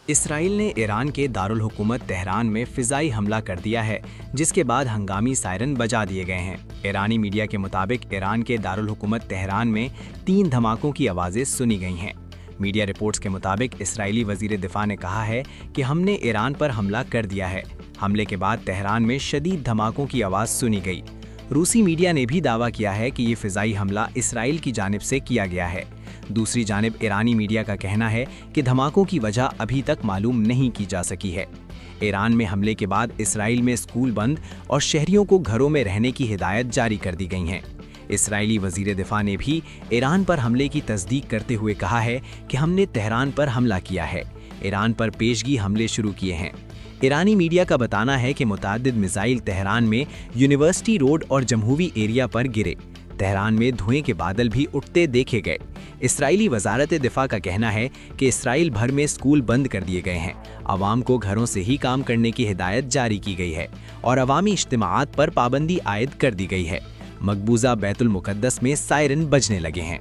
Israel ने Iran के दारुल हुकूमत तेहरान में फिजाई हमला कर दिया है, जिसके बाद हंगामी सायरन बजा दिए गए हैं। ईरानी मीडिया के मुताबिक ईरान के दारुल हुकूमत तेहरान में 3 धमाकों की आवाज़ें सुनी गई हैं। मीडिया रिपोर्ट्स के मुताबिक इसराइली वजीर दिफा ने कहा है कि हमने ईरान पर हमला कर दिया है। हमले के बाद तेहरान में शदीद धमाकों की आवाज़ सुनी गई। रूसी मीडिया ने भी दावा किया है कि ये फिजाई हमला इसराइल की जानिब से किया गया है। दूसरी जानिब ईरानी मीडिया का कहना है कि धमाकों की वजह अभी तक मालूम नहीं की जा सकी है। ईरान में हमले के बाद इसराइल में स्कूल बंद और शहरियों को घरों में रहने की हिदायत जारी कर दी गई हैं। इसराइली वजीर दिफा ने भी ईरान पर हमले की तस्दीक करते हुए कहा है कि हमने तेहरान पर हमला किया है, ईरान पर पेशगी हमले शुरू किए हैं। ईरानी मीडिया का बताना है कि मुतअद्दिद मिसाइल तेहरान में यूनिवर्सिटी रोड और जमहूरी एरिया पर गिरे। तेहरान में धुएं के बादल भी उठते देखे गए। इसराइली वजारत दिफा का कहना है कि इसराइल भर में स्कूल बंद कर दिए गए हैं, आवाम को घरों से ही काम करने की हिदायत जारी की गई है और अवामी इज्तिमाआत पर पाबंदी आयद कर दी गई है। मकबूजा बैतुल मुकद्दस में सायरन बजने लगे हैं।